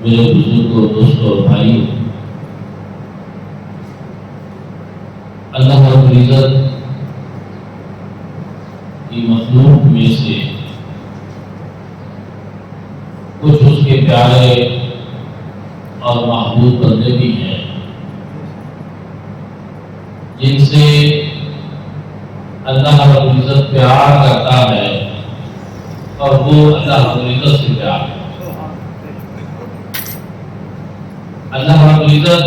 میرے بزرگوں دوستوں اور بھائیوں، اللہ رب العزت کی مخلوق میں سے کچھ اس کے پیارے اور محبوب بندے بھی ہیں جن سے اللہ رب العزت پیار کرتا ہے اور وہ اللہ رب العزت سے پیار کرتا ہے۔ اللہ رب العزت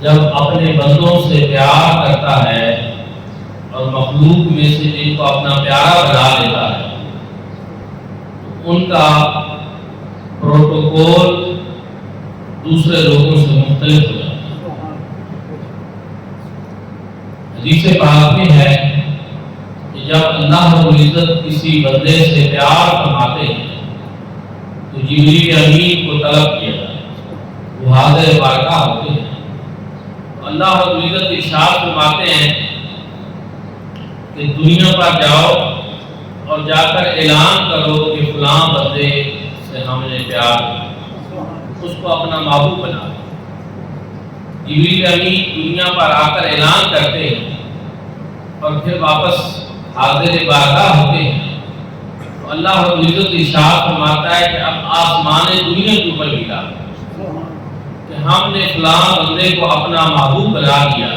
جب اپنے بندوں سے پیار کرتا ہے اور مخلوق میں سے جن کو اپنا پیارا بنا لیتا ہے تو ان کا پروٹوکول دوسرے لوگوں سے مختلف ہو جاتا ہے۔ حدیث پاک میں ہے کہ جب اللہ رب العزت کسی بندے سے پیار فرماتے ہیں تو جبریل امین کو طلب کیا جائے، وہ حاضر بارگاہ ہوتے ہیں۔ اللہ رب العزت ارشاد فرماتے ہیں کہ دنیا پر جاؤ اور جا کر اعلان کرو کہ فلاں بندے سے ہم نے پیار کیا، اس کو اپنا محبوب بنا لیا۔ جبریل امین دنیا پر آ کر اعلان کرتے ہیں اور پھر واپس حاضر بارگاہ ہوتے ہیں تو اللہ رب العزت ارشاد فرماتا ہے کہ اب آسمان دنیا کے اوپر گرا کہ ہم نے فلاں بندے کو اپنا محبوب بنا لیا،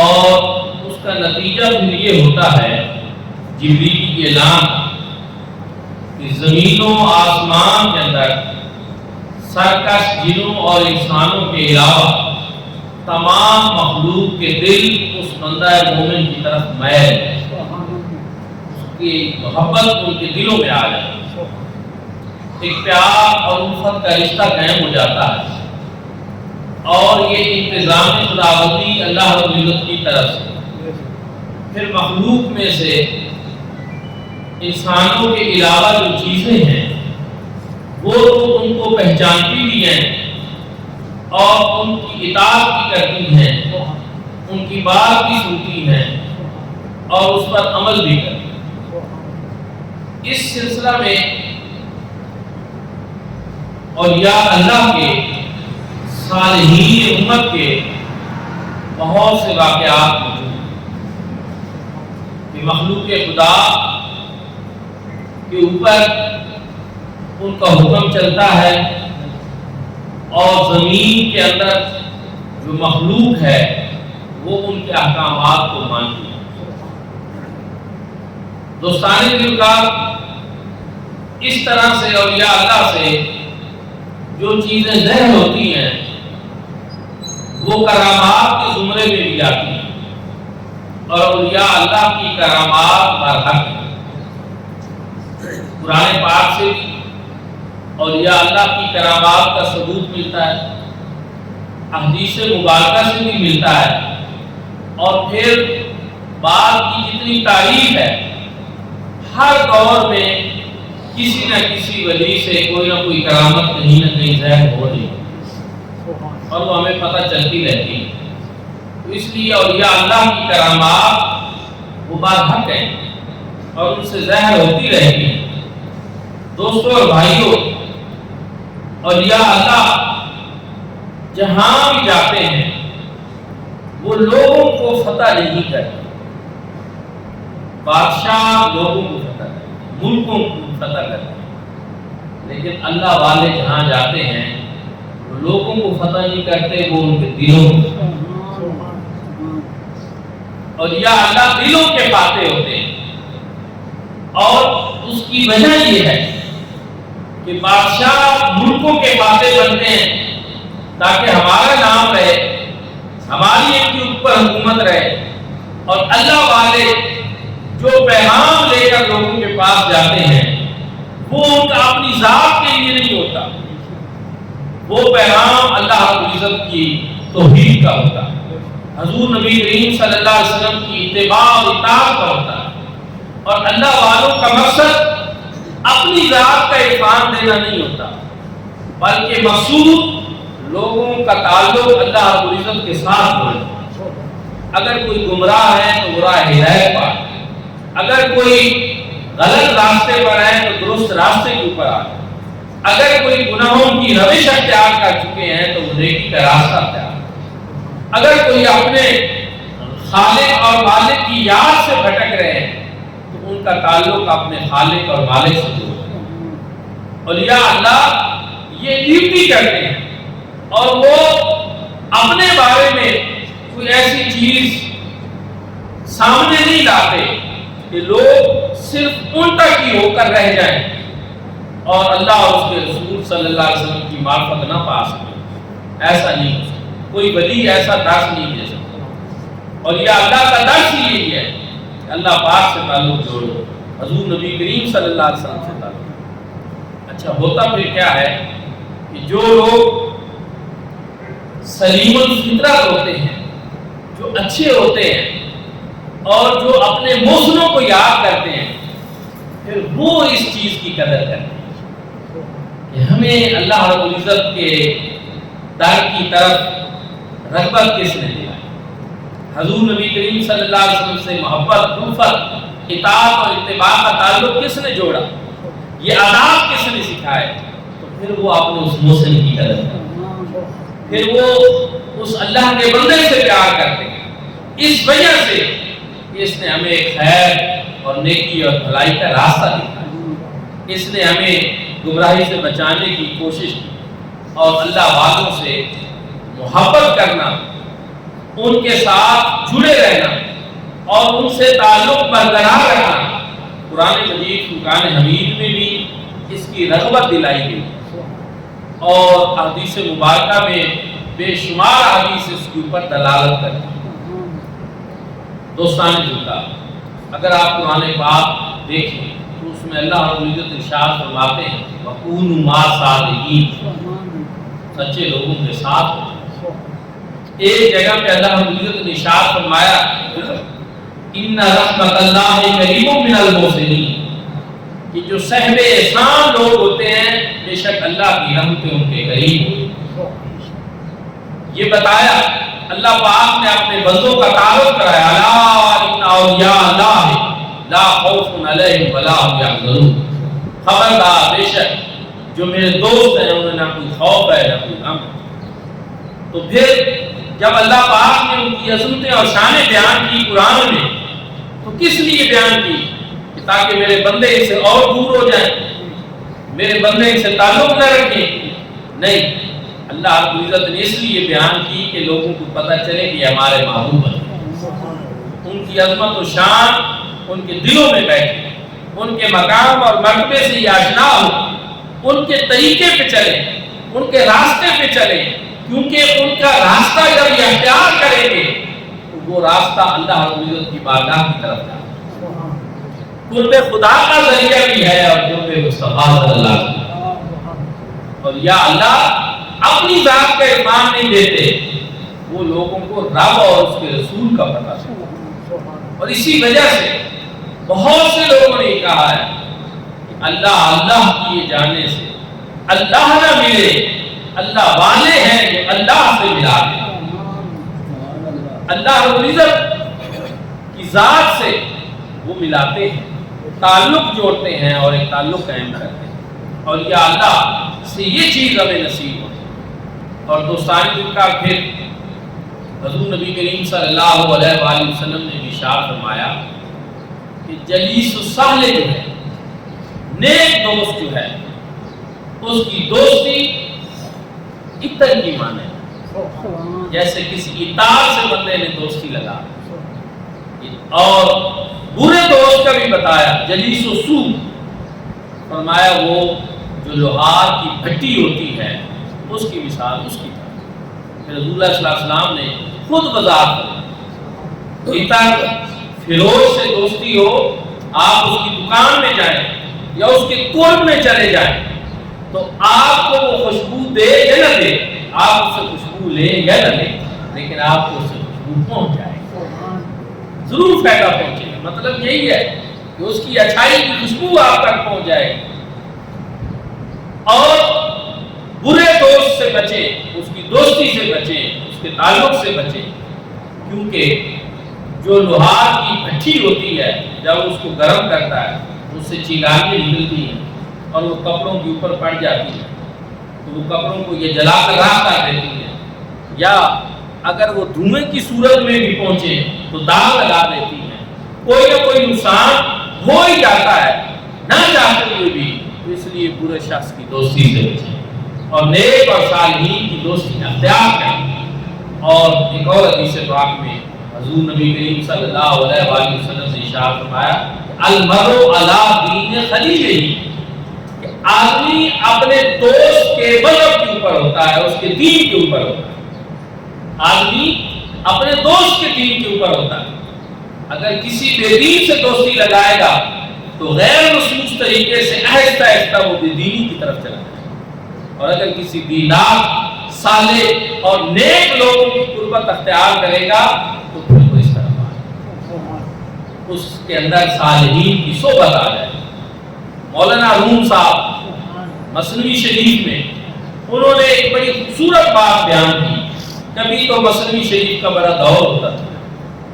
اور اس کا نتیجہ پھر یہ ہوتا ہے جبریل کی اعلان کہ زمینوں آسمان کے اندر سرکش جنوں اور انسانوں کے علاوہ تمام مخلوق کے دل اس بندہ مومن کی طرف میل، اس کی محبت ان کے دلوں میں آ جائے، ایک پیار اور الفت کا رشتہ قائم ہو جاتا ہے۔ اور یہ انتظام خداوندی اللہ رب العزت کی طرف سے پھر مخلوق میں سے انسانوں کے علاوہ جو چیزیں ہیں وہ تو ان کو پہچانتی بھی ہیں اور ان کی اطاعت بھی کرتی ہیں، ان کی بات بھی سنتی ہیں اور اس پر عمل بھی کرتی ہیں۔ اس سلسلہ میں اور یا اللہ کے صالحین امت کے بہت سے واقعات موجود ہیں کہ مخلوق خدا کے اوپر ان کا حکم چلتا ہے اور زمین کے اندر جو مخلوق ہے وہ ان کے احکامات کو مانتی ہے۔ دوستان دل کا اس طرح سے اولیاء اللہ سے جو چیزیں ظاہر ہوتی ہیں وہ کرامات کے زمرے میں بھی آتی ہیں اور اولیاء اللہ کی کرامات برحق ہیں۔ قرآن پاک سے بھی اولیاء اللہ کی کرامات کا ثبوت ملتا ہے، احادیث مبارکہ سے بھی ملتا ہے، اور پھر بعد کی جتنی تاریخ ہے ہر دور میں کسی نہ کسی وجہ سے کوئی نہ کوئی کرامت کہیں نہ کہیں ظاہر ہو رہی اور وہ ہمیں پتہ چلتی رہتی ہے۔ تو اس لیے اولیاء اللہ کی کرامات وہ برحق ہیں اور ان سے ظاہر ہوتی رہتی ہیں۔ دوستوں اور بھائیوں، اولیاء اللہ جہاں بھی جاتے ہیں وہ لوگوں کو فتح نہیں کرتے، بادشاہ لوگوں کو فتح کرتے، ملکوں کو فتح کرتے ہیں، لیکن اللہ والے جہاں جاتے ہیں وہ لوگوں کو فتح نہیں کرتے، وہ ان کے دلوں کو، اور یا اللہ دلوں کے فاتح ہوتے ہیں۔ اور اس کی وجہ یہ ہے کہ بادشاہ ملکوں کے فاتح بنتے ہیں تاکہ ہمارا نام رہے، ہماری ان کے اوپر حکومت رہے، اور اللہ والے جو پیغام لے کر لوگوں کے پاس جاتے ہیں وہ ان کا اپنی ذات کے لیے نہیں ہوتا، وہ پیغام اللہ رب العزت کی توحید کا ہوتا ہے، حضور نبی کریم صلی اللہ علیہ وسلم کی اتباع و اطاعت کا ہوتا ہے۔ اور اللہ والوں کا مقصد اپنی ذات کا عرفان دینا نہیں ہوتا، بلکہ مقصود لوگوں کا تعلق اللہ رب العزت کے ساتھ ہو۔ اگر کوئی گمراہ ہے تو راہ ہدایت پائے، اگر کوئی غلط راستے پر ہے تو درست راستے کے اوپر آئے۔ اگر کوئی گناہوں کی روش اختیار کر چکے ہیں تو وہ نیکی کا راستہ اختیار، اگر کوئی اپنے خالق اور مالک کی یاد سے بھٹک رہے ہیں تو ان کا تعلق اپنے خالق اور مالک سے جوڑ ہے۔ اولیاء اللہ یہ ڈیوٹی کرتے ہیں اور وہ اپنے بارے میں کوئی ایسی چیز سامنے نہیں لاتے کہ لوگ صرف ان تک ہی ہو کر رہ جائیں اور اللہ اور اس کے رسول صلی اللہ علیہ وسلم کی معرفت نہ پا سکیں۔ ایسا نہیں ہو سکتا، کوئی ولی ایسا درس نہیں دے سکتا۔ اور یہ اللہ کا درس ہی یہی ہے کہ اللہ پاک سے تعلق جوڑو، حضور نبی کریم صلی اللہ علیہ وسلم سے تعلق۔ اچھا ہوتا پھر کیا ہے کہ جو لوگ سلیم الفطرت ہوتے ہیں، جو اچھے ہوتے ہیں اور جو اپنے محسنوں کو یاد کرتے ہیں، پھر وہ اس چیز کی قدر کرتے ہیں کہ ہمیں اللہ رب العزت کے در کی طرف رغبت کس نے دلائی، حضور نبی کریم صلی اللہ علیہ وسلم سے محبت، الفت، اطاعت اور اتباع کا تعلق کس نے جوڑا، یہ آداب کس نے سکھائے، تو پھر وہ اپنے اس محسن کی قدر کرتے ہیں، پھر وہ اس اللہ کے بندے سے پیار کرتے ہیں۔ اس وجہ سے اس نے ہمیں خیر اور نیکی اور بھلائی کا راستہ دکھایا، اس نے ہمیں گمراہی سے بچانے کی کوشش کی اور اللہ والوں سے محبت کرنا، ان کے ساتھ جڑے رہنا اور ان سے تعلق برقرار رکھنا، قرآن مجید فرقان حمید میں بھی اس کی رغبت دلائی گئی اور احادیث مبارکہ میں بے شمار احادیث اس کے اوپر دلالت کرتی ہیں۔ دوستان جوتا، اگر آپ قرآن پاک دیکھیں تو اس میں اللہ رب العزت ارشاد فرماتے ہیں وَكُونُوا مَعَ الصَّادِقِينَ، سچے لوگوں کے ساتھ ہو۔ ایک جگہ پہ اللہ رب العزت نے ارشاد فرمایا إِنَّ رَحْمَتَ اللَّهِ قَرِيبٌ مِنَ الْمُحْسِنِينَ، کہ جو صاحب احسان لوگ ہوتے ہیں بے شک اللہ کی رحمتیں ان کے قریب ہوتی ہیں۔ یہ بتایا اللہ پاک نے اپنے بندوں کا تعارف کرایا، الا ان اولیاء اللہ لا خوف علیہم ولا هم يحزنون، خبردار بے شک جو میرے دوست ہیں انہیں نہ کوئی خوف ہے نہ کوئی غم ہے۔ تو پھر جب اللہ پاک نے ان کی عظمتیں اور شانیں بیان کی قرآن میں تو کس لیے بیان کی؟ کہ تاکہ میرے بندے اس سے اور دور ہو جائیں، میرے بندے اس سے تعلق نہ رکھیں، نہیں، اللہ رب العزت نے اس لیے بیان کی کہ لوگوں کو پتہ چلے کہ ہمارے محبوب ہیں، ان کی عظمت و شان ان کے دلوں میں بیٹھے، ان کے مقام اور مرتبے سے یہ آشنا ہو، ان کے طریقے پہ چلیں، ان کے راستے پہ چلیں، کیونکہ ان کا راستہ جب یہ اختیار کریں گے تو وہ راستہ اللہ رب العزت کی بارگاہ کی طرف جائے، قرب خدا کا ذریعہ بھی ہے اور قرب مصطفیٰ صلی اللہ علیہ وسلم۔ اور یا اللہ اپنی ذات کا ایمان نہیں دیتے، وہ لوگوں کو رب اور اس کے رسول کا پتہ چلتا، اور اسی وجہ سے بہت سے لوگوں نے کہا ہے کہ اللہ اللہ کیے جانے سے اللہ نہ ملے، اللہ والے ہیں جو اللہ سے ملا دیں۔ اللہ رب العزت کی ذات سے وہ ملاتے ہیں، تعلق جوڑتے ہیں اور ایک تعلق قائم کرتے ہیں، اور یا اللہ سے یہ چیز ہمیں نصیب ہو۔ اور دوستان کا پھر حضور نبی کریم صلی اللہ علیہ وآلہ وسلم نے ارشاد فرمایا کہ جلیس الصالح جو ہے، نیک دوست جو ہے، اس کی دوستی عطر کی مانے، جیسے کسی عطار سے بندے نے دوستی لگا، اور برے دوست کا بھی بتایا جلیس السوء، فرمایا وہ جو لوہار کی بھٹی ہوتی ہے اس کی مثال اس کی طرح۔ پھر رسول اللہ صلی اللہ علیہ وسلم نے خود وضاحت کی، عطر فروش سے دوستی ہو، آپ اس کی دکان میں جائیں یا اس کے قرب میں چلے جائیں تو آپ کو وہ خوشبو دے یا نہ دے، آپ اس سے خوشبو لیں یا نہ لیں، لیکن آپ کو اس سے خوشبو پہنچ جائے، ضرور فائدہ پہنچے گا۔ مطلب یہی ہے کہ اس کی اچھائی کی خوشبو آپ تک پہنچ جائے گی۔ اور برے دوست سے بچیں، اس کی دوستی سے بچیں، اس کے تعلق سے بچیں، کیونکہ جو لوہار کی بھٹی ہوتی ہے جب اس کو گرم کرتا ہے اس سے چنگاریاں نکلتی ہیں، اور وہ کپڑوں کے اوپر پڑ جاتی ہے تو وہ کپڑوں کو یہ جلا کر راکھ کر دیتی ہے، یا اگر وہ دھوئیں کی صورت میں بھی پہنچے تو داغ لگا دیتی ہے، کوئی نہ کوئی نقصان ہو ہی جاتا ہے نہ چاہتے ہوئے بھی۔ تو اس لیے برے شخص کی دوستی سے بچیں اور نیک اور صالحین کی دوستی اختیار کریں۔ اور ایک اور حدیث پاک میں حضور نبی کریم صلی اللہ علیہ وآلہ وسلم سے ارشاد فرمایا المرء علی دین خلیلہ، کہ آدمی اپنے دوست کے مذہب کے اوپر ہوتا ہے، اس کے دین کے اوپر ہوتا ہے۔ آدمی اپنے دوست کے دین کے اوپر ہوتا ہے۔ اگر کسی بے دین سے دوستی لگائے گا تو غیر مسلوس طریقے سے آہستہ آہستہ وہ بے دینی کی طرف چلا جائے گا، اور اگر کسی دیندار صالح اور نیک لوگوں کی قربت اختیار کرے گا تو پھر وہ اس طرف آئے، اس کے اندر صالحین کی صحبت آ جائے۔ مولانا روم صاحب مثنوی شریف میں انہوں نے ایک بڑی خوبصورت بات بیان کی۔ کبھی تو مثنوی شریف کا بڑا دور ہوتا تھا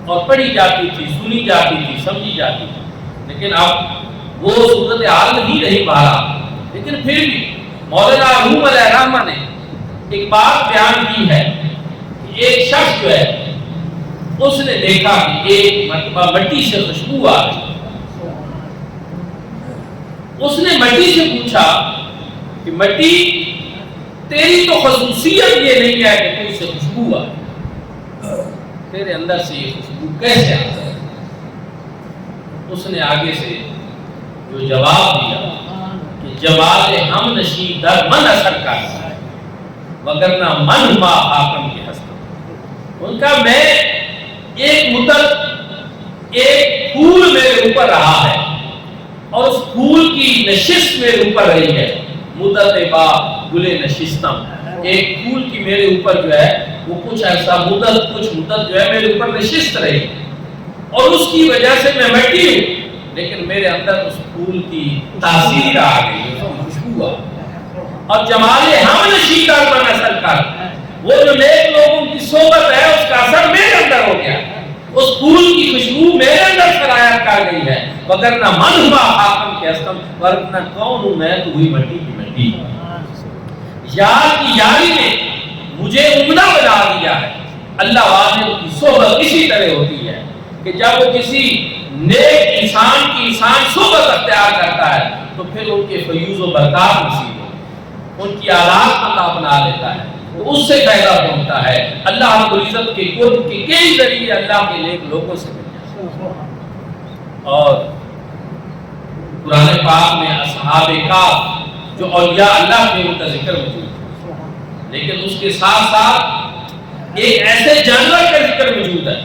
اور پڑھی جاتی تھی، سنی جاتی تھی، سمجھی جاتی تھی، لیکن اب وہ صورتحال نہیں رہی بہرا، لیکن پھر بھی مولانا روم علیہ الرحمہ نے ایک بات بیان کی ہے کہ ایک شخص جو ہے اس نے دیکھا کہ ایک مرتبہ مٹی سے خوشبو آ رہی، اس نے مٹی سے پوچھا کہ مٹی تیری تو خصوصیت یہ نہیں ہے کہ تجھ سے خوشبو آ رہی، تیرے اندر سے یہ خوشبو کیسے آ رہی؟ اس نے آگے سے جو جواب دیا کہ جمال ہم نشی در من اثر کرتا ہے وگرنہ من ما حاکم کے ہستم۔ ان کا میں ایک مدت ایک پھول میرے اوپر رہا ہے اور اس پھول کی نشست میرے اوپر رہی ہے، مدت با گلے نشستم، ایک پھول کی میرے اوپر جو ہے وہ کچھ ایسا کچھ مدت جو ہے میرے اوپر نشست رہی اور اس کی وجہ سے میں مٹی ہوں، لیکن میرے اندر اس پھول کی تاثیر آ گئی، اس کی خوشبو آ گئی۔ اور جمال ہم نشی در من اثر کر، وہ جو نیک لوگوں کی صحبت ہے اس کا اثر میرے اندر ہو گیا، اس پھول کی خوشبو میرے اندر سرایت کر گئی ہے، وگرنہ من ہوا حاکم کے ہستم، ورنہ کون ہوں میں تو وہی مٹی کی مٹی۔ یار کی یاری نے مجھے عمدہ بنا دیا ہے۔ اللہ والوں کی صحبت اسی طرح ہوتی ہے کہ جب وہ کسی نیک انسان کی انسان صحبت اختیار کرتا ہے تو پھر ان کے فیوز و برکات نصیب ہو، ان کی آلات اللہ بنا لیتا ہے، تو اس سے پیدا ہوتا ہے۔ اللہ رب العزت کے قرب کے کئی ذریعے اللہ کے نیک لوگوں سے ملتے ہیں۔ اور قرآن پاک میں اصحاب کہف جو اولیاء اللہ کے ان کا ذکر موجود ہے، لیکن اس کے ساتھ ساتھ ایک ایسے جانور کا ذکر موجود ہے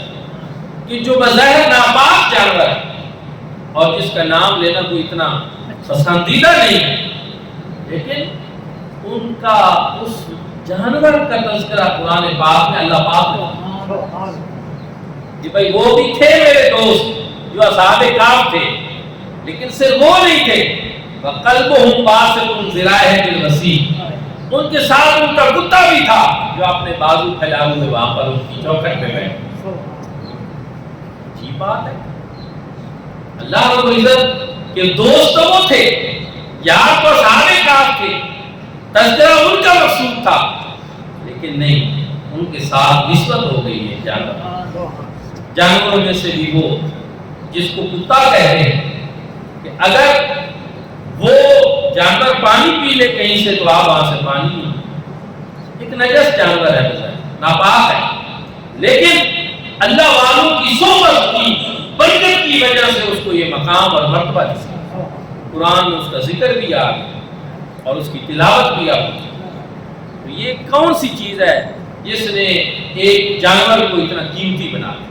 کہ جو بظاہر ناپاک جانور ہے اور جس کا نام لینا کوئی اتنا پسندیدہ نہیں ہے، لیکن ان کا اس جانور کا تذکرہ قرآن پاک میں اللہ پاک نے کہ بھائی وہ بھی تھے میرے دوست جو اصحاب کہف تھے، لیکن صرف وہ نہیں تھے، وَقَلْبُهُمْ بَاسِطٌ ذِرَاعِهِ بِالْوَسِيلِ، ان کے ساتھ ان کا کتا بھی تھا جو اپنے بازو پھیلائے ہوئے وہاں پر ان کی چوکھٹ پہ بیٹھے۔ عجیب بات ہے، اللہ رب العزت کے دوست وہ تھے، یار تو اصحاب کہف تھے، تذکرہ ان کا مقصود تھا، لیکن نہیں، ان کے ساتھ نسبت ہو گئی ہے جانوروں میں سے بھی وہ جس کو کتا کہتے ہیں، کہ اگر وہ جانور پانی پی لے کہیں سے تو آپ وہاں سے پانی نہیں، ایک نجس جانور ہے، ناپاک ہے، لیکن اللہ والوں کی صحبت کی برکت کی وجہ سے اس کو یہ مقام اور مرتبہ دیا۔ قرآن میں اس کا ذکر بھی آ گیا اور اس کی تلاوت بھی آ گئی۔ تو یہ کون سی چیز ہے جس نے ایک جانور کو اتنا قیمتی بنا دیا؟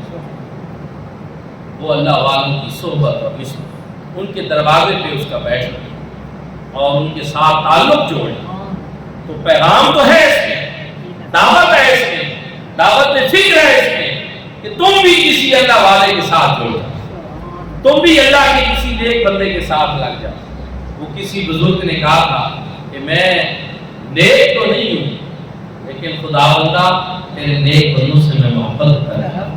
وہ اللہ والوں کی صحبت اور نسبت، ان کے دروازے پہ اس کا بیٹھنا اور ان کے ساتھ تعلق جوڑنا۔ تو پیغام تو ہے اس میں، دعوت ہے اس میں، دعوت فکر ہے اس میں کہ تم بھی کسی اللہ والے کے ساتھ جڑ جاؤ، تم بھی اللہ کے کسی نیک بندے کے ساتھ لگ جاؤ۔ وہ کسی بزرگ نے کہا تھا کہ میں نیک تو نہیں ہوں، لیکن خدا بندہ تیرے نیک بندوں سے میں محبت کر رہا ہوں۔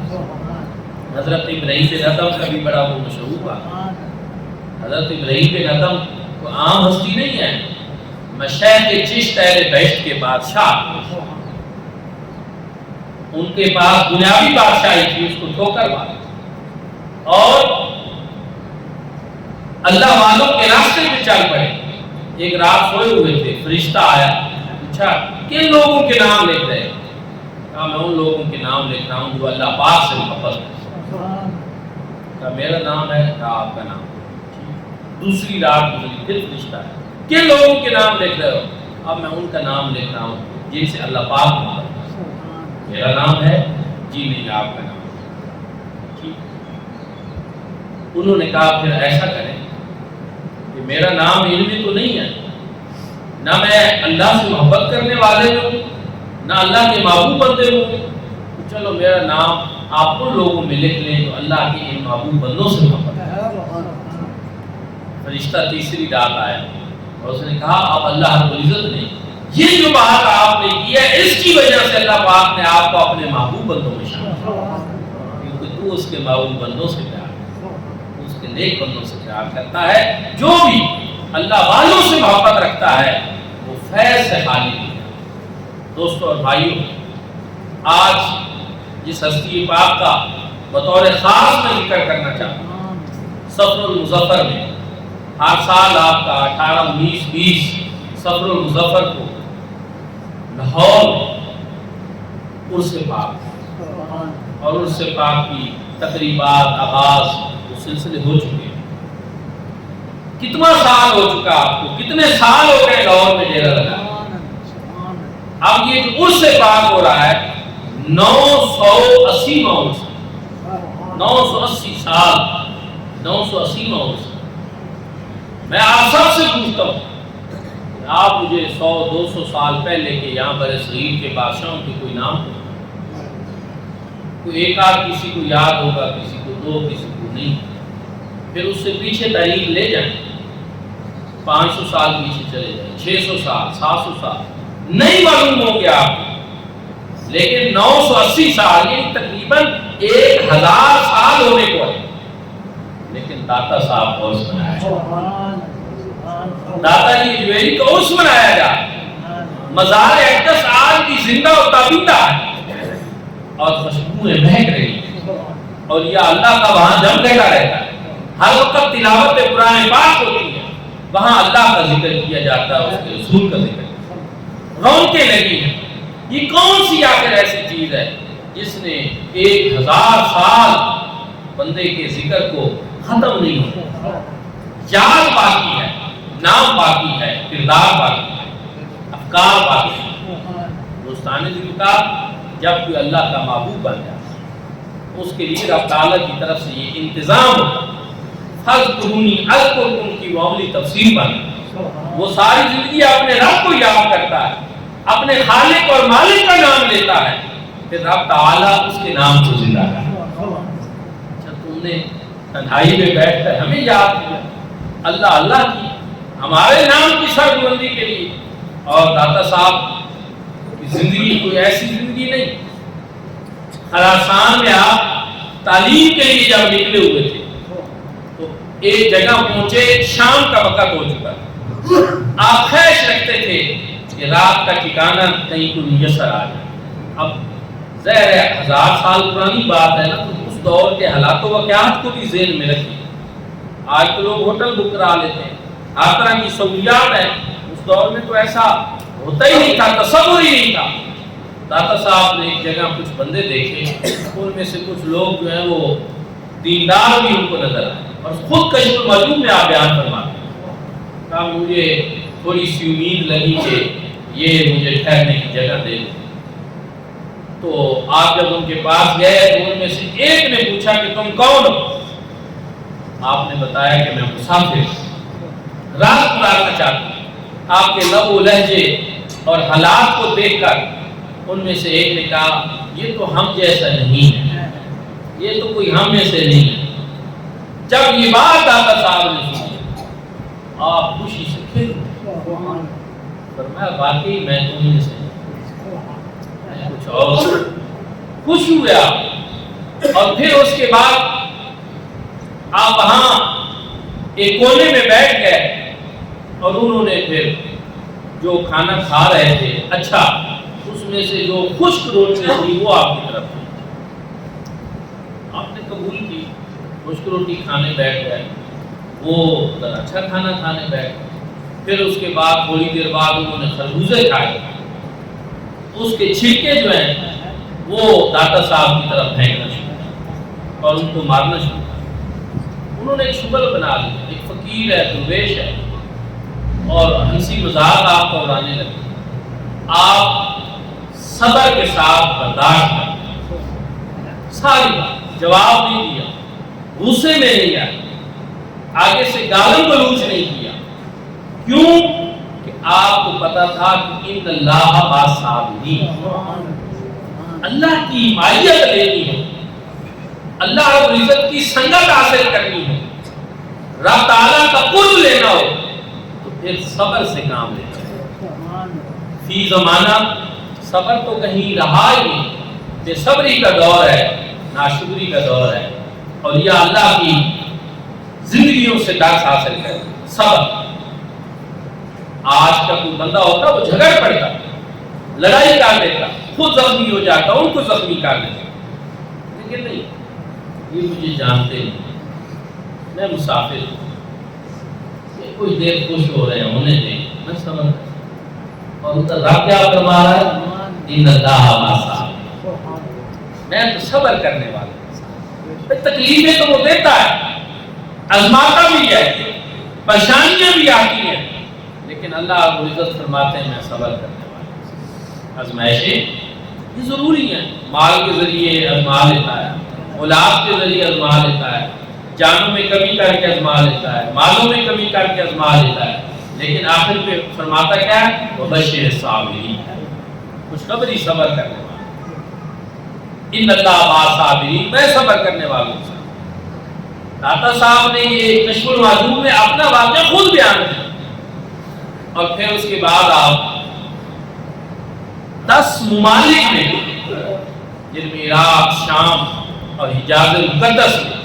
حضرت ابراہیم بن ادم کا بھی بڑا وہ مشہور ہوا، حضرت ابراہیم بن ادم کوئی عام ہستی نہیں ہے، مشائخ چشت اہل بہشت کے بادشاہ، ان کے پاس دنیاوی بادشاہی تھی، اس کو ٹھوکر ماری اور اللہ والوں کے راستے پہ چل پڑے۔ ایک رات سوئے ہوئے تھے، فرشتہ آیا، پوچھا کن لوگوں کے نام لکھ رہے؟ کہا میں ان لوگوں کے نام لکھ رہا ہوں جو اللہ پاک سے محبت ہے۔ کہا میرا نام ہے؟ کہا آپ کا نام۔ دوسری رات گزری، پھر فرشتہ ہے، کن لوگوں کے نام لکھ رہے ہو؟ اب میں ان کا نام لکھ رہا ہوں جن سے اللہ پاک محبت ہے۔ میرا نام ہے؟ جی نہیں، آپ کا نام ہے۔ انہوں نے کہا پھر ایسا کریں کہ میرا نام علمی تو نہیں ہے، نہ میں اللہ سے محبت کرنے والے ہوں، نہ اللہ کے محبوب بندے ہوں، تو چلو میرا نام آپ ان لوگوں میں لکھ لیں جو اللہ کے ان محبوب بندوں سے محبت ہے۔ فرشتہ تیسری رات آیا اور اس نے کہا اب اللہ رب العزت نے یہ جو بات آپ نے کیا اس کی وجہ سے اللہ پاک نے آپ کو اپنے محبوب بندوں میں شامل کیا، کیونکہ تو اس کے محبوب بندوں سے پیار اس کے نیک بندوں سے پیار کرتا ہے۔ جو بھی اللہ والوں سے محبت رکھتا ہے وہ فیض سے خالی نہیں ہے۔ دوستو اور بھائیوں، آج جس ہستی پاک کا بطور خاص میں ذکر کرنا چاہتا ہوں، صفر المظفر میں ہر سال آپ کا 18، 19، 20 صفر المظفر کو لاہور عرس پاک اور عرس پاک کی تقریبات آغاز وہ سلسلے ہو چکے ہیں۔ کتنا سال ہو چکا آپ کو، کتنے سال ہو گئے لاہور میں ڈیرا لگا؟ اب یہ جو عرس پاک ہو رہا ہے 980 عرس، 980 سال، 980 عرس۔ میں آپ سب سے پوچھتا ہوں کہ آپ مجھے 100-200 سال پہلے کے یہاں بر صغیر کے بادشاہوں کے کوئی نام تو کوئی ایک آدھ کسی کو یاد ہوگا، کسی کو دو، کسی کو نہیں۔ پھر اس سے پیچھے تاریخ لے جائیں، 500 سال پیچھے چلے جائیں، 600 سال، 700 سال، نہیں معلوم ہوں گے آپ کو۔ لیکن 980 سال یعنی تقریباً 1000 سال ہونے کو ہے، لیکن داتا صاحب عرس منایا جا، داتا جی جویری کا عرس منایا جا، مزار اقدس آج بھی زندہ و تابندہ ہے اور خوشبوئیں مہک رہی ہیں، اور یہ اللہ کا وہاں جم لگا رہتا ہے۔ ہر وقت تلاوت قرآن پاک ہوتی ہے، وہاں اللہ کا ذکر کیا جاتا ہے، اس کے رسول کا ذکر، رونقیں لگی ہیں۔ یہ کون سی آخر ایسی چیز ہے جس نے 1000 سال بندے کے ذکر کو ختم نہیں ہوا؟ یاد باقی ہے، نام باقی ہے، کردار باقی ہے، افکار باقی ہے۔ دوستان ذکر جب کوئی اللہ کا محبوب بن جائے اس کے لیے رب تعالیٰ کی طرف سے یہ انتظام ہوتا ہے، فَاذْكُرُونِی اذْکُرْکُم کی معاملی تفسیر بن، وہ ساری زندگی اپنے رب کو یاد کرتا ہے، اپنے خالق اور مالک کا نام لیتا ہے، پھر رب تعالیٰ اس کے نام کو زندہ کرتا ہے۔ اچھا تم نے تنہائی میں بیٹھ کر ہمیں یاد کیا، اللہ اللہ کی ہمارے نام کی سربلندی کے لیے، اور داتا صاحب کی زندگی کوئی ایسی زندگی نہیں۔ خراسان میں آپ تعلیم کے لیے جب نکلے ہوئے تھے تو ایک جگہ پہنچے، شام کا وقت ہو چکا، آپ خواہش رکھتے تھے کہ رات کا ٹھکانہ کہیں کو میسر آ جائے۔ اب ظاہر ہے 1000 سال پرانی بات ہے نا، تو اس دور کے حالات و واقعات کو بھی ذہن میں رکھیے۔ آج تو لوگ ہوٹل بک کرا لیتے ہیں، ہر طرح کی سہولیات ہیں، اس دور میں تو ایسا ہوتا ہی نہیں تھا، تصور ہی نہیں تھا۔ داتا صاحب نے ایک جگہ کچھ بندے دیکھے، ان میں سے کچھ لوگ جو ہیں وہ دیندار بھی ان کو نظر آئے، اور خود کشف المعلوم میں آپ بیان فرماتے ہیں، کہا مجھے تھوڑی سی امید لگی کہ یہ مجھے ٹھہرنے کی جگہ دے دیں۔ تو آپ جب ان کے پاس گئے تو ان میں سے ایک نے پوچھا کہ تم کون ہو؟ آپ نے بتایا کہ میں مسافر رات گزارنا چاہتا ہوں۔ آپ کے لب و لہجے اور حالات کو دیکھ کر ان میں سے ایک نے کہا یہ تو ہم جیسا نہیں ہے، یہ تو کوئی ہم میں سے نہیں ہے۔ جب یہ بات داتا صاحب نے سنی آپ خوشی سے کھل فرمایا واقعی میں تم میں سے کچھ اور خوش ہوئے آپ۔ اور پھر اس کے بعد آپ وہاں ایک کونے میں بیٹھ گئے اور انہوں نے پھر جو کھانا کھا رہے تھے اچھا اس میں سے جو خشک روٹیاں تھی وہ آپ کی طرف تھی، آپ نے قبول کی، خشک روٹی کھانے بیٹھ گئے، وہ اچھا کھانا کھانے بیٹھ گئے۔ پھر اس کے بعد تھوڑی دیر بعد انہوں نے خربوزے کھائے، اس کے چھلکے جو ہیں وہ داتا صاحب کی طرف پھینکنا شروع کیا اور ان کو مارنا شروع کیا۔ انہوں نے ایک شغل بنا لی، ایک فقیر ہے، درویش ہے، اور ہنسی مذاق آپ کو اڑانے لگے۔ آپ صبر کے ساتھ برداشت کرتے، ساری بات جواب نہیں دیا، غصے میں نہیں آئے، آگے سے گالم گلوچ نہیں کیا۔ کیوں؟ کہ آپ کو پتا تھا کہ ان اللہ مع الصابرین، اللہ کی معیت لینی ہے، اللہ رب العزت کی سنگت حاصل کرنی ہے، رب تعالیٰ کا قرب لینا ہو تو پھر صبر سے کام لینا ہے۔ فی زمانہ صبر تو کہیں رہا ہی نہیں، بے صبری کا دور ہے، ناشکری کا دور ہے، اور یہ اللہ کی زندگیوں سے درس حاصل کرے۔ صبر، آج کا کوئی بندہ ہوتا وہ جھگڑ پڑتا، لڑائی کر دیتا، خود زخمی ہو جاتا، ان کو زخمی کر دیتا، لیکن نہیں، یہ مجھے جانتے نہیں، میں مسافر ہوں، یہ کوئی دیر خوش ہو رہے ہیں ہونے دیں، میں صبر کرتا۔ اور ادھر رب کیا فرما رہا ہے؟ ان اللہ مع الصابرین، میں تو صبر کرنے والا ہوں۔ تکلیفیں تو وہ دیتا ہے، آزماتا بھی ہے، پریشانیاں بھی آتی ہیں، لیکن اللہ رب العزت فرماتے ہیں میں صبر کرنے والا ہوں۔ آزمائشیں یہ ضروری ہیں، مال کے ذریعے آزما لیتا ہے، اولاد کے ذریعے آزما لیتا ہے، جانوں میں کمی کر کے آزما لیتا ہے، مالوں میں کمی کر کے آزما لیتا ہے، لیکن آخر پہ فرماتا کیا ہے؟ وبشر الصابرین، خوشخبری صبر کرنے والا، ان اللہ مع الصابرین، میں صبر کرنے والوں سے۔ داتا صاحب نے یہ کشف المعدوم میں اپنا واقعہ خود بیان کیا، اور پھر اس کے بعد آپ 10 ممالک میں جن میں عراق، شام اور حجاز مقدس میں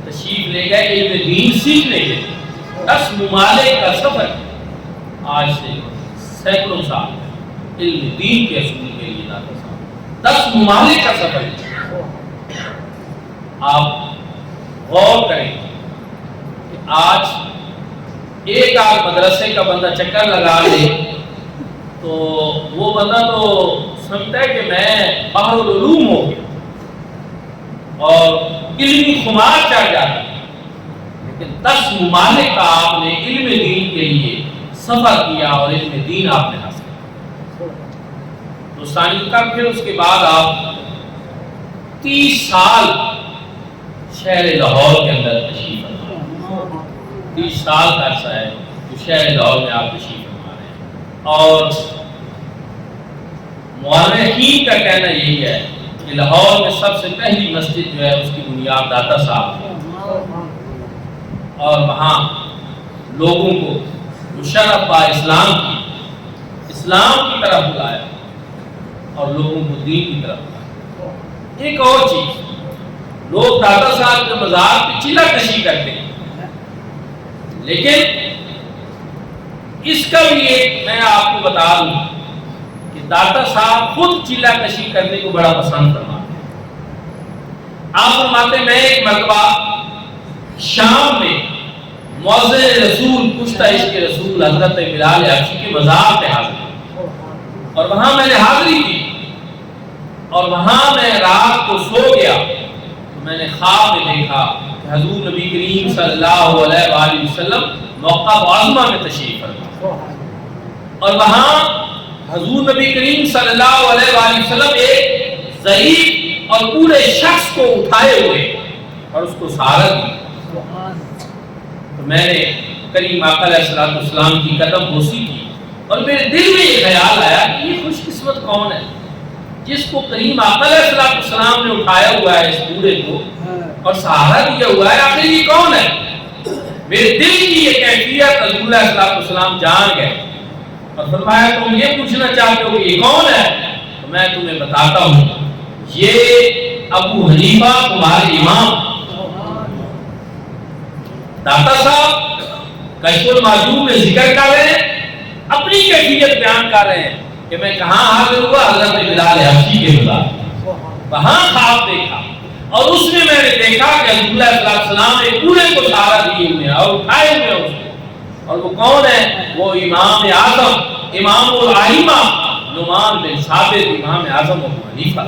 تشریف لے گئے علم دین سیکھنے کے، 10 ممالک کا سفر، آج سے سینکڑوں سال علم دین کے اصول کے لیے داتا صاحب 10 ممالک کا سفر۔ آپ غور کریں کہ آج ایک آدھ مدرسے کا بندہ چکر لگا لے تو وہ بندہ تو سمجھتا ہے کہ میں بحر العلوم ہو گیا اور علمی خمار چڑھ جاتا ہے، لیکن 10 ممالک کا آپ نے علم دین کے لیے سفر کیا اور علم دین آپ نے حاصل کیا۔ دوستانی کا پھر اس کے بعد آپ 30 سال شہر لاہور کے اندر تشریف فرما، 30 سال کا عرصہ ہے جو شہر لاہور میں آپ تشریف فرما رہے ہیں، اور مورخین کا کہنا یہی ہے کہ لاہور میں سب سے پہلی مسجد جو ہے اس کی بنیاد داتا صاحب ہے، اور وہاں لوگوں کو مشرف با اسلام کی طرف بلایا اور لوگوں کو دین کی طرف بلایا۔ ایک اور چیز، لوگ داتا صاحب کے مزار پہ چلہ کشی کرتے ہیں، لیکن اس کا بھی ایک میں آپ کو بتا دوں کہ داتا صاحب خود چلہ کشی کرنے کو بڑا پسند فرماتے ہیں۔ آپ فرماتے ہیں میں ایک مرتبہ شام میں موضع رسول پشتہ عشق رسول حضرت بلال حبشی کے مزار پہ حاضر ہوں، اور وہاں میں نے حاضری کی، اور وہاں میں رات کو سو گیا تو میں نے خواب میں دیکھا کہ حضور نبی کریم صلی اللہ علیہ وآلہ وسلم موقع معظمہ میں تشریف فرما، اور وہاں حضور نبی کریم صلی اللہ علیہ وآلہ وسلم ایک ضعیف اور پورے شخص کو اٹھائے ہوئے اور اس کو سہارا دی۔ تو میں نے کریم آقا علیہ السلام کی قدم بوسی کی، اور میرے دل میں یہ خیال آیا کہ یہ خوش قسمت کون ہے جس کو کریم آقا علیہ السلام نے اٹھایا ہوا ہے اس بوڑھے کو اور سہارا دیا ہوا ہے، آخر یہ کون ہے؟ میرے دل کی یہ کیفیت حضور علیہ السلام جان گئے اور فرمایا تم یہ پوچھنا چاہتے ہو کہ یہ کون ہے؟ تو میں تمہیں بتاتا ہوں، یہ ابو حنیفہ تمہارے امام۔ داتا صاحب کشف المحجوب میں ذکر کر رہے ہیں، اپنی کیفیت بیان کر رہے ہیں کہ میں کہاں حاضر ہوا، حضرت بلال حبشی کے مزار، وہاں خواب دیکھا اور اس میں میں نے دیکھا کہ رسول اللہ صلی اللہ علیہ وسلم ایک پورے کو سہارا دیے ہوئے ہیں اور اٹھائے ہوئے ہیں اس کو، اور وہ کون ہے؟ وہ امام اعظم، امام الائمہ نعمان بن ثابت، امام اعظم ابو حنیفہ،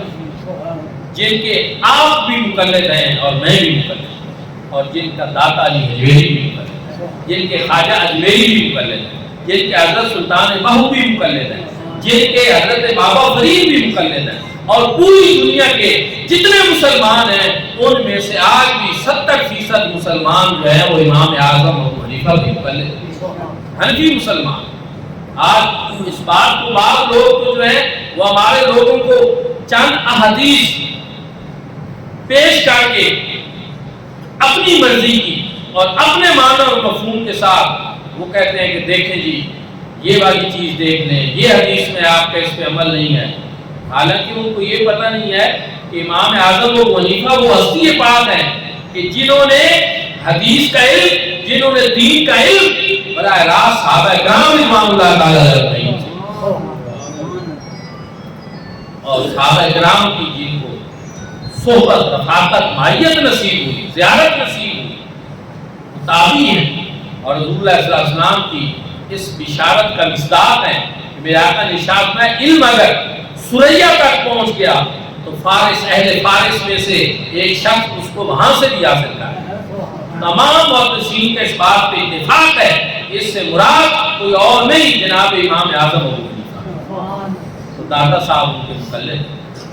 جن کے آپ بھی مقلد ہیں اور میں بھی مقلد ہوں، اور جن کا داتا علی حجویری بھی مقلد ہے، جن کے خواجہ اجمیری بھی مقلد ہیں، جن کے حضرت سلطان مہو بھی مقلد ہیں، جن کے حضرت بابا فرید بھی مقلد ہیں، اور پوری دنیا کے جتنے مسلمان ہیں ان میں سے آج بھی 70% مسلمان جو ہیں وہ امام اعظم ابو حنیفہ کے مقلد ہیں، حنفی مسلمان۔ آج اس بات کو بعض لوگ تو جو ہے وہ ہمارے لوگوں کو چند احادیث پیش کر کے اپنی مرضی کی اور اپنے معنی اور مفہوم کے ساتھ وہ کہتے ہیں کہ دیکھیں جی یہ والی چیز دیکھ لیں، یہ حدیث میں آپ کا اس پہ عمل نہیں ہے، حالانکہ ان کو یہ پتہ نہیں ہے کہ امام اعظم ابو حنیفہ وہ ہستی پاک ہیں کہ جنہوں نے حدیث کا علم، جنہوں نے دین کا علم براہ راست صحابہ کرام رضوان اللہ تعالی علیہم اور صحابہ کرام کی جن کو صحبت، رفاقت، معیت نصیب ہوئی، زیارت نصیب ہوئی، تابعی ہیں، اور رسول اللہ صلی اللہ علیہ وسلم کی اس بشارت کا مصداق ہے کہ میرے آقا نے ارشاد میں علم اگر سریا تک پہنچ گیا تو فارس، اہل فارس میں سے ایک شخص اس کو وہاں سے بھی حاصل کر ہے۔ تمام محدثین کا اس بات پہ اتفاق ہے، اس سے مراد کوئی اور نہیں جناب امام اعظم ابو حنیفہ، تو دادا صاحب ان کے مقلد،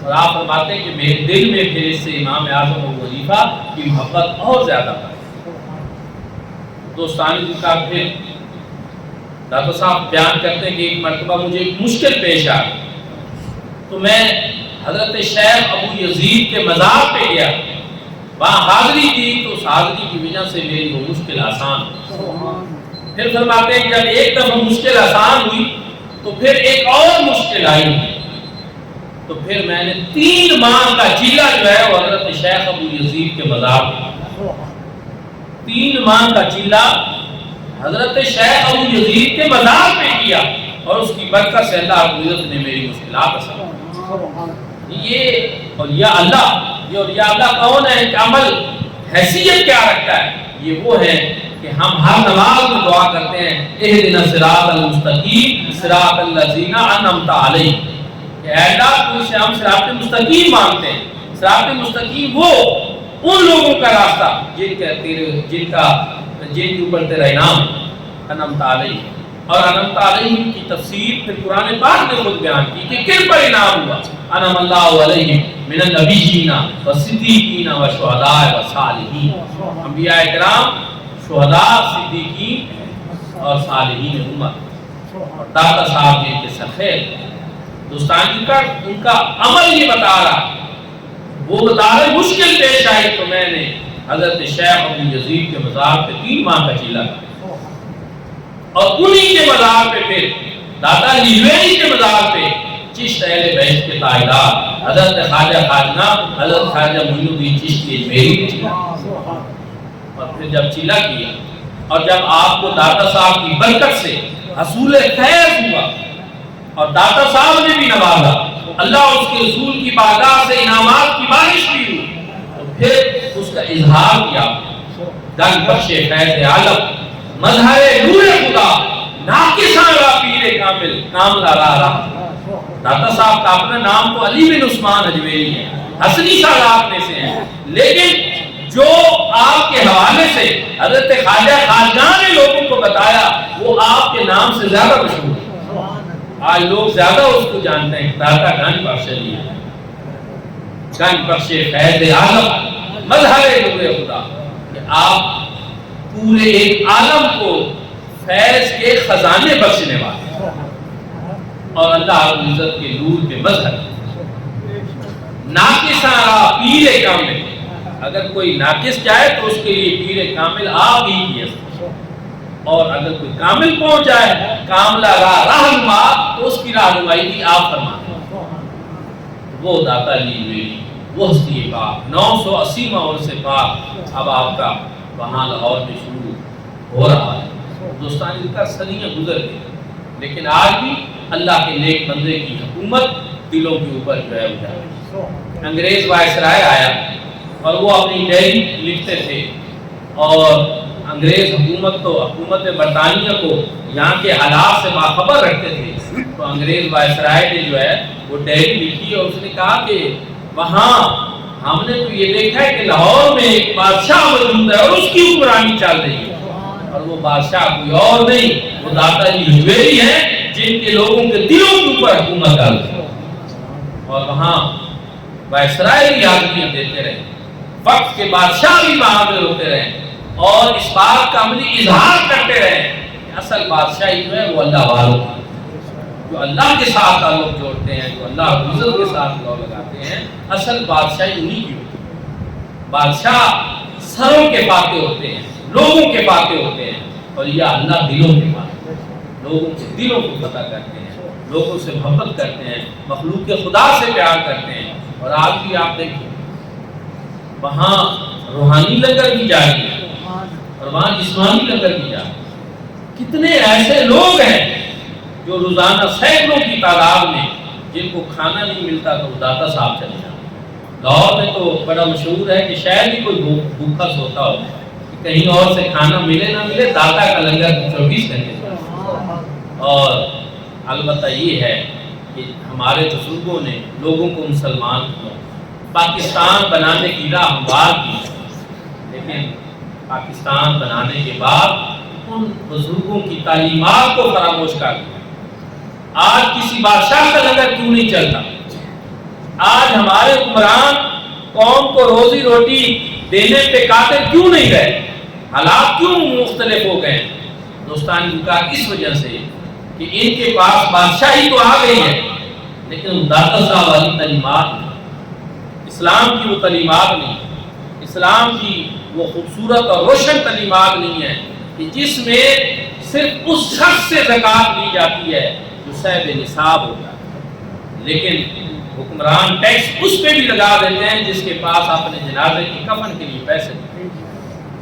اور آپ فرماتے ہیں کہ میرے دل میں پھر اس سے امام اعظم ابو حنیفہ کی محبت اور زیادہ بڑھی۔ دوستانی کا پھر دادا صاحب بیان کرتے ہیں کہ ایک مرتبہ مجھے ایک مشکل پیش آ گئی، تو میں حضرت شیخ ابو یزید کے مزار پہ گیا، وہاں حاضری دی، تو اس حاضری کی وجہ سے میری وہ مشکل آسان ہوئی۔ پھر فرماتے ہیں کہ جب ایک دفعہ مشکل آسان ہوئی تو پھر ایک اور مشکل آئی، تو پھر میں نے 3 ماہ کا چیلہ جو ہے وہ حضرت شیخ ابو یزید کے مزار پہ، 3 ماہ کا چیلہ حضرت شیخ ابو یزید کے مزار پہ کیا، اور اس کی برکت سے اللہ رب العزت نے میری مشکلات آسان۔ یہ اولیاء اللہ، یہ اولیاء اللہ کون ہے؟ کہ عمل حیثیت کیا رکھتا ہے؟ یہ وہ ہے کہ ہم ہر نماز میں دعا کرتے ہیں اہدنا الصراط المستقیم صراط الذین انعمت علیہم، کہ اے اللہ تو سے ہم صراط مستقیم مانتے ہیں۔ صراط مستقیم وہ ان لوگوں کا راستہ جن کے اوپر تیرا انعام انعمت علیہم، اور انعمت علیہم کی تفسیر پھر قرآن پاک نے خود بیان کی کہ کن پر انعام ہوا، انعم اللہ علیہم من النبیین والصدیقین والشہداء والصالحین، انبیاء کرام، شہداء، صدیقین اور صالحین امت، اور داتا صاحب جن کے سرخیر دوستان کا ان کا عمل یہ بتا رہا، وہ بتا رہے مشکل پیش آئی تو میں نے حضرت شیخ ابو یزید کے مزار پہ 3 ماہ کا چیلہ کیا، اور انہی کے مزار پہ پھر داتا حجویری کے مزار پہ چشت اہل بیت کے تاجدار حضرت خواجہ خواجہ حضرت خواجہ معین الدین چشتی اجمیری نے چیلہ، اور پھر جب چیلہ کیا اور جب آپ کو داتا صاحب کی برکت سے حصول خیر ہوا اور داتا صاحب نے بھی نوازا، اللہ اور اس کے رسول کی بارگاہ سے انعامات کی بارش بھی ہوئی، تو پھر اس کا اظہار کیا، گنج بخش فیض عالم مظہر نور خدا ناقصاں را پیر کامل کاملہ را۔ داتا صاحب کا اپنا نام تو علی بن عثمان حجویری ہے، حسنی سالات میں سے ہیں، لیکن جو آپ کے حوالے سے حضرت خواجہ خواجہ نے لوگوں کو بتایا وہ آپ کے نام سے زیادہ مشہور ہے، آج لوگ زیادہ اس کو جانتے ہیں، داتا گنج بخش علی ہے، گنج بخش فیض عالم مظہر نور خدا، کہ آپ پورے ایک عالم کو فیض کے خزانے بخشنے والے اور اللہ رب العزت کے نور کے مظہر، ناقصاں را پیر کامل، اگر کوئی ناقص چاہے تو اس کے لیے پیر کامل آپ ہی کی ہے، اور اگر کوئی کامل پہنچ جائے کاملہ رہنما تو اس کی رہنمائی بھی آپ فرماتے ہیں۔ وہ داتا علی میری وہ ہستی پاک 980 ماہ سے پاک اب آپ کا وہاں لاہور میں شروع ہو رہا ہے۔ ہندوستانی کا صدیاں گزر گئی، لیکن آج بھی اللہ کے نیک بندے کی حکومت دلوں کے اوپر جو ہے اٹھا۔ انگریز وائسرائے آیا اور وہ اپنی ڈائری لکھتے تھے، اور انگریز حکومت برطانیہ کو یہاں کے حالات سے باخبر رکھتے تھے، تو انگریز وائسرائے نے جو ہے وہ ڈائری لکھی اور اس نے کہا کہ وہاں ہم نے تو یہ دیکھا ہے کہ لاہور میں ایک بادشاہ موجود ہے اور اس کی حکمرانی چل رہی ہے، اور وہ بادشاہ کوئی اور نہیں، وہ داتا جی حجویری ہیں جن کے لوگوں کے دلوں کے اوپر حکومت کرتے ہیں۔ اور وہاں وائسرائے بھی آدمیاں دیتے رہے، وقت کے بادشاہ بھی وہاں پہ ہوتے رہے، اور اس بات کا عملی اظہار کرتے رہے کہ اصل بادشاہی جو ہے وہ اللہ والوں کی، جو اللہ کے ساتھ تعلق جوڑتے ہیں، جو اللہ عزت کے ساتھ لو لگاتے ہیں، اصل بادشاہی انہی کی ہوتی ہے۔ بادشاہ سروں کے فاتح ہوتے ہیں، لوگوں کے فاتح ہوتے ہیں، اور یہ اللہ دلوں کے فاتح، لوگوں کے دلوں کو فتح کرتے ہیں، لوگوں سے محبت کرتے ہیں، مخلوق کے خدا سے پیار کرتے ہیں۔ اور آج بھی آپ دیکھیں وہاں روحانی لنگر بھی جاری ہے اور وہاں جسمانی لنگر بھی جاری ہے۔ کتنے ایسے لوگ ہیں جو روزانہ سینکڑوں کی تعداد میں جن کو کھانا نہیں ملتا تو داتا صاحب چلے جاتے۔ لاہور میں تو بڑا مشہور ہے کہ شاید ہی کوئی بھوکا سوتا ہو، کہیں اور سے کھانا ملے نہ ملے، داتا کا لنگر 24 گھنٹے۔ اور البتہ یہ ہے کہ ہمارے بزرگوں نے لوگوں کو مسلمان کیا، پاکستان بنانے کی راہ ہموار کی، لیکن پاکستان بنانے کے بعد ان بزرگوں کی تعلیمات کو فراموش کر دیا۔ آج کسی بادشاہ کا لنگر کیوں نہیں چلتا؟ آج ہمارے حکمران قوم کو روزی روٹی دینے پہ قادر کیوں نہیں رہے؟ حالات کیوں مختلف ہو گئے؟ ہندوستانی حکام اس وجہ سے کہ ان کے پاس بادشاہی تو آ گئی ہے، لیکن داتا صاحب والی تعلیمات نہیں، اسلام کی وہ تعلیمات نہیں، اسلام کی وہ خوبصورت اور روشن تعلیمات نہیں ہے کہ جس میں صرف اس شخص سے زکوٰۃ لی جاتی ہے جو صاحب نصاب ہوتا ہے، لیکن حکمران ٹیکس اس پہ بھی لگا دیتے ہیں جس کے پاس اپنے جنازے کی کفن کے لیے پیسے نہیں۔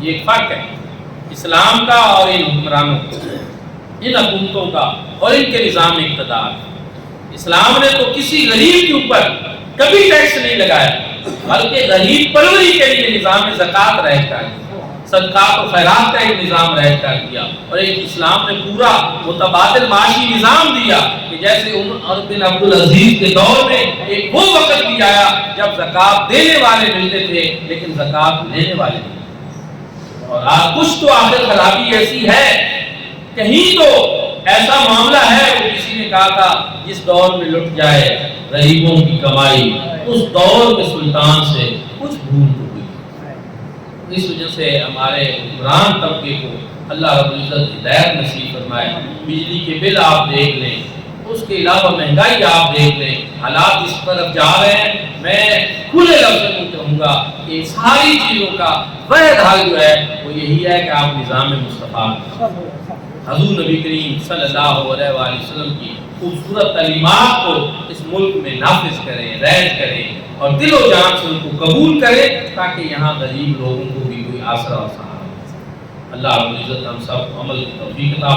یہ ایک فرق ہے اسلام کا اور ان حکمرانوں کا، ان حکومتوں کا اور ان کے نظام اقتدار۔ اسلام نے تو کسی غریب کے اوپر کبھی ٹیکس نہیں لگایا، بلکہ غریب پروری کے لیے نظام زکوٰۃ رائج کر دیا، صدقات و خیرات کا ایک نظام رائج کر دیا، اور ایک اسلام نے پورا متبادل معاشی نظام دیا کہ جیسے عمر بن عبدالعزیز کے دور میں ایک وہ وقت بھی آیا جب زکوٰۃ دینے والے ملتے تھے لیکن زکوٰۃ لینے والے نہیں۔ اور آج کچھ تو آخر خرابی ایسی ہے، کہیں تو ایسا معاملہ ہے کہ کسی نے کہا تھا جس دور میں لٹ جائے غریبوں کی کمائی، اس دور کے سلطان سے کچھ بھول تو ہوئی۔ اس وجہ سے ہمارے حکمران طبقے کو اللہ رب العزت ہدایت نصیب فرمائے۔ بجلی کے بل آپ دیکھ لیں، اس کے علاوہ مہنگائی آپ دیکھ لیں، حالات اس طرف جا رہے ہیں۔ میں کھلے لفظ میں کہوں گا کہ ساری چیزوں کا واحد حل جو ہے وہ یہی ہے کہ آپ نظام مصطفیٰ حضور نبی کریم صلی اللہ علیہ وآلہ وسلم کی خوبصورت تعلیمات کو اس ملک میں نافذ کریں، رائج کریں، اور دل و جان سے ان کو قبول کریں تاکہ یہاں غریب لوگوں کو بھی کوئی آسرا اور سہارا۔ اللہ رب العزت ہم سب عمل کی توفیق عطا